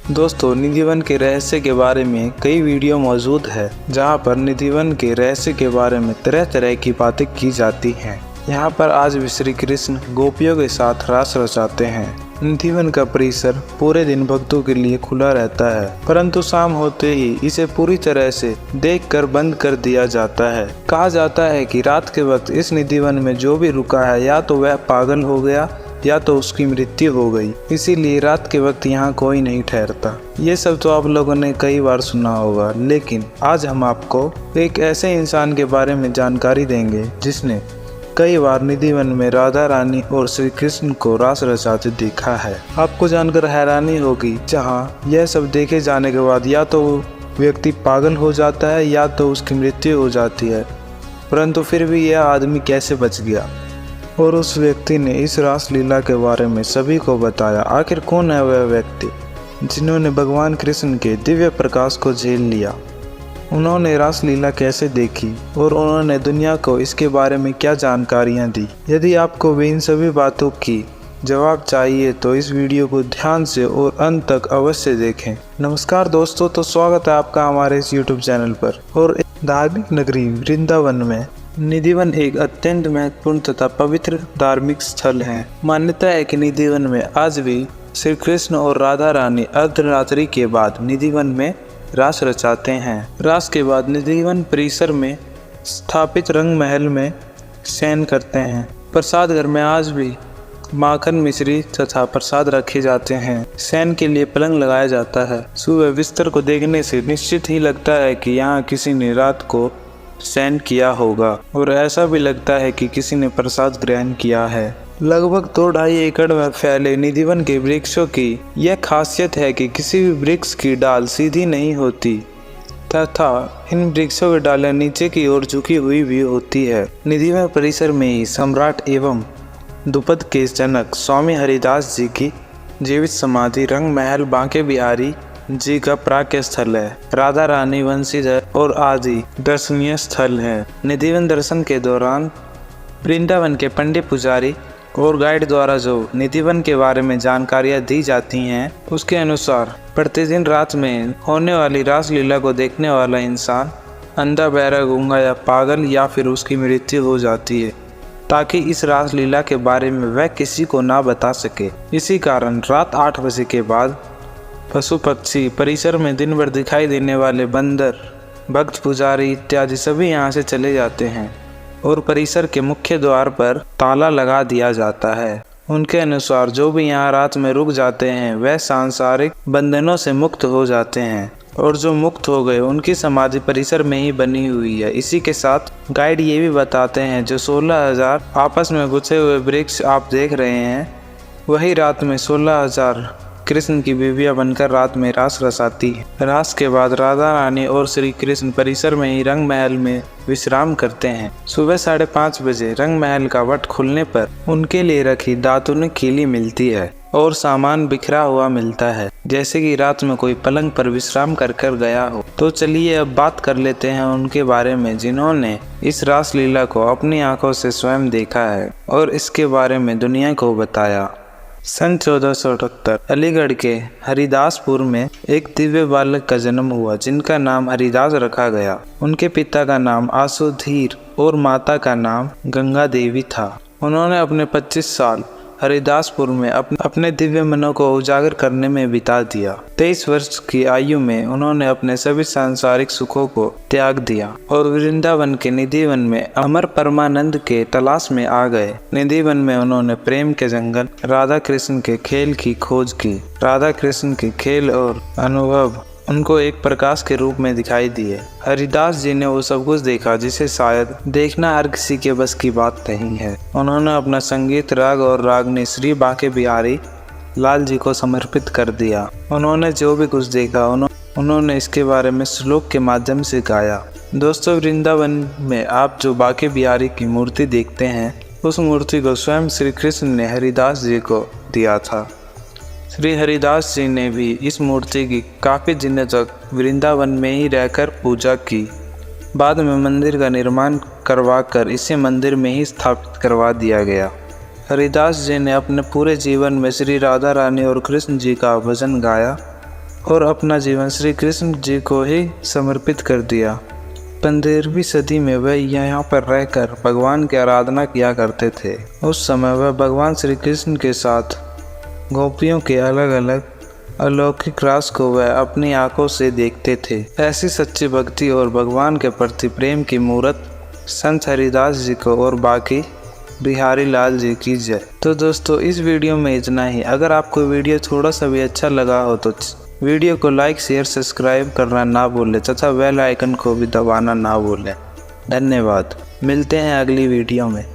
दोस्तों, निधिवन के रहस्य के बारे में कई वीडियो मौजूद है जहां पर निधिवन के रहस्य के बारे में तरह तरह की बातें की जाती हैं। यहां पर आज भी श्री कृष्ण गोपियों के साथ रास रचाते हैं। निधिवन का परिसर पूरे दिन भक्तों के लिए खुला रहता है, परंतु शाम होते ही इसे पूरी तरह से देखकर बंद कर दिया जाता है। कहा जाता है कि रात के वक्त इस निधिवन में जो भी रुका है या तो वह पागल हो गया या तो उसकी मृत्यु हो गई, इसीलिए रात के वक्त यहाँ कोई नहीं ठहरता। ये सब तो आप लोगों ने कई बार सुना होगा, लेकिन आज हम आपको एक ऐसे इंसान के बारे में जानकारी देंगे जिसने कई बार निधिवन में राधा रानी और श्री कृष्ण को रास रचाते देखा है। आपको जानकर हैरानी होगी, जहाँ यह सब देखे जाने के बाद या तो वो व्यक्ति पागल हो जाता है या तो उसकी मृत्यु हो जाती है, परंतु फिर भी यह आदमी कैसे बच गया। और उस व्यक्ति ने इस रास लीला के बारे में सभी को बताया। आखिर कौन है वह व्यक्ति जिन्होंने भगवान कृष्ण के दिव्य प्रकाश को झेल लिया, उन्होंने रास लीला कैसे देखी और उन्होंने दुनिया को इसके बारे में क्या जानकारियां दी। यदि आपको भी इन सभी बातों की जवाब चाहिए तो इस वीडियो को ध्यान से और अंत तक अवश्य देखें। नमस्कार दोस्तों, तो स्वागत है आपका हमारे इस YouTube चैनल पर। और धार्मिक नगरी वृंदावन में निधिवन एक अत्यंत महत्वपूर्ण तथा पवित्र धार्मिक स्थल है। मान्यता है कि निधिवन में आज भी श्री कृष्ण और राधा रानी अर्धरात्रि के बाद निधिवन में रास रचाते हैं। रास के बाद निधिवन परिसर में स्थापित रंग महल में शयन करते हैं। प्रसाद घर में आज भी माखन मिश्री तथा प्रसाद रखे जाते हैं। शयन के लिए पलंग लगाया जाता है। सुबह बिस्तर को देखने से निश्चित ही लगता है कि यहाँ किसी ने रात को शयन किया होगा और ऐसा भी लगता है कि किसी ने प्रसाद ग्रहण किया है। लगभग 2-2.5 एकड़ में फैले निधिवन के वृक्षों की यह खासियत है कि किसी भी वृक्ष की डाल सीधी नहीं होती तथा इन वृक्षों की डालें नीचे की ओर झुकी हुई भी होती है। निधिवन परिसर में ही सम्राट एवं द्रुपद के जनक स्वामी हरिदास जी की जीवित समाधि रंग महल बांके बिहारी जी का प्राज्ञ स्थल है। राधा रानी वंशीधर और आदि दर्शनीय स्थल है। निधिवन दर्शन के दौरान वृंदावन के पंडित पुजारी और गाइड द्वारा जो निधिवन के बारे में जानकारियां दी जाती हैं, उसके अनुसार प्रतिदिन रात में होने वाली रास लीला को देखने वाला इंसान अंधा बहरा गूंगा या पागल या फिर उसकी मृत्यु हो जाती है, ताकि इस रास लीला के बारे में वह किसी को ना बता सके। इसी कारण रात 8 बजे के बाद पशु पक्षी परिसर में दिन भर दिखाई देने वाले बंदर, भक्त पुजारी इत्यादि सभी यहाँ से चले जाते हैं और परिसर के मुख्य द्वार पर ताला लगा दिया जाता है। उनके अनुसार जो भी यहाँ रात में रुक जाते हैं वह सांसारिक बंधनों से मुक्त हो जाते हैं और जो मुक्त हो गए उनकी समाधि परिसर में ही बनी हुई है। इसी के साथ गाइड ये भी बताते हैं जो 16,000 आपस में गुथे हुए वृक्ष आप देख रहे हैं, वही रात में 16,000 कृष्ण की बीवियां बनकर रात में रास रचाती है। रास के बाद राधा रानी और श्री कृष्ण परिसर में ही रंग महल में विश्राम करते हैं। सुबह 5:30 बजे रंग महल का वट खुलने पर उनके लिए रखी दातुन कीली मिलती है और सामान बिखरा हुआ मिलता है, जैसे कि रात में कोई पलंग पर विश्राम कर गया हो। तो चलिए अब बात कर लेते हैं उनके बारे में जिन्होंने इस रास लीला को अपनी आंखों से स्वयं देखा है और इसके बारे में दुनिया को बताया। सन 1478 अलीगढ़ के हरिदासपुर में एक दिव्य बालक का जन्म हुआ जिनका नाम हरिदास रखा गया। उनके पिता का नाम आशुधीर और माता का नाम गंगा देवी था। उन्होंने अपने 25 साल हरिदासपुर में अपने दिव्य मनों को उजागर करने में बिता दिया। 23 वर्ष की आयु में उन्होंने अपने सभी सांसारिक सुखों को त्याग दिया और वृंदावन के निधिवन में अमर परमानंद के तलाश में आ गए। निधिवन में उन्होंने प्रेम के जंगल, राधा कृष्ण के खेल की खोज की। राधा कृष्ण के खेल और अनुभव उनको एक प्रकाश के रूप में दिखाई दिए। हरिदास जी ने वो सब कुछ देखा जिसे शायद देखना हर किसी के बस की बात नहीं है। उन्होंने अपना संगीत, राग और रागनी श्री बांके बिहारी लाल जी को समर्पित कर दिया। उन्होंने जो भी कुछ देखा उन्होंने इसके बारे में श्लोक के माध्यम से गाया। दोस्तों, वृंदावन में आप जो बांके बिहारी की मूर्ति देखते हैं, उस मूर्ति को स्वयं श्री कृष्ण ने हरिदास जी को दिया था। श्री हरिदास जी ने भी इस मूर्ति की काफ़ी दिनों तक वृंदावन में ही रहकर पूजा की। बाद में मंदिर का निर्माण करवाकर इसे मंदिर में ही स्थापित करवा दिया गया। हरिदास जी ने अपने पूरे जीवन में श्री राधा रानी और कृष्ण जी का भजन गाया और अपना जीवन श्री कृष्ण जी को ही समर्पित कर दिया। 15वीं सदी में वह यहाँ पर रहकर भगवान की आराधना किया करते थे। उस समय वह भगवान श्री कृष्ण के साथ गोपियों के अलग अलग अलौकिक रास को वह अपनी आंखों से देखते थे। ऐसी सच्ची भक्ति और भगवान के प्रति प्रेम की मूर्त संत हरिदास जी को और बाकी बिहारी लाल जी की जय। तो दोस्तों इस वीडियो में इतना ही। अगर आपको वीडियो थोड़ा सा भी अच्छा लगा हो तो वीडियो को लाइक शेयर सब्सक्राइब करना ना भूलें तथा बेल आइकन को भी दबाना ना भूलें। धन्यवाद। मिलते हैं अगली वीडियो में।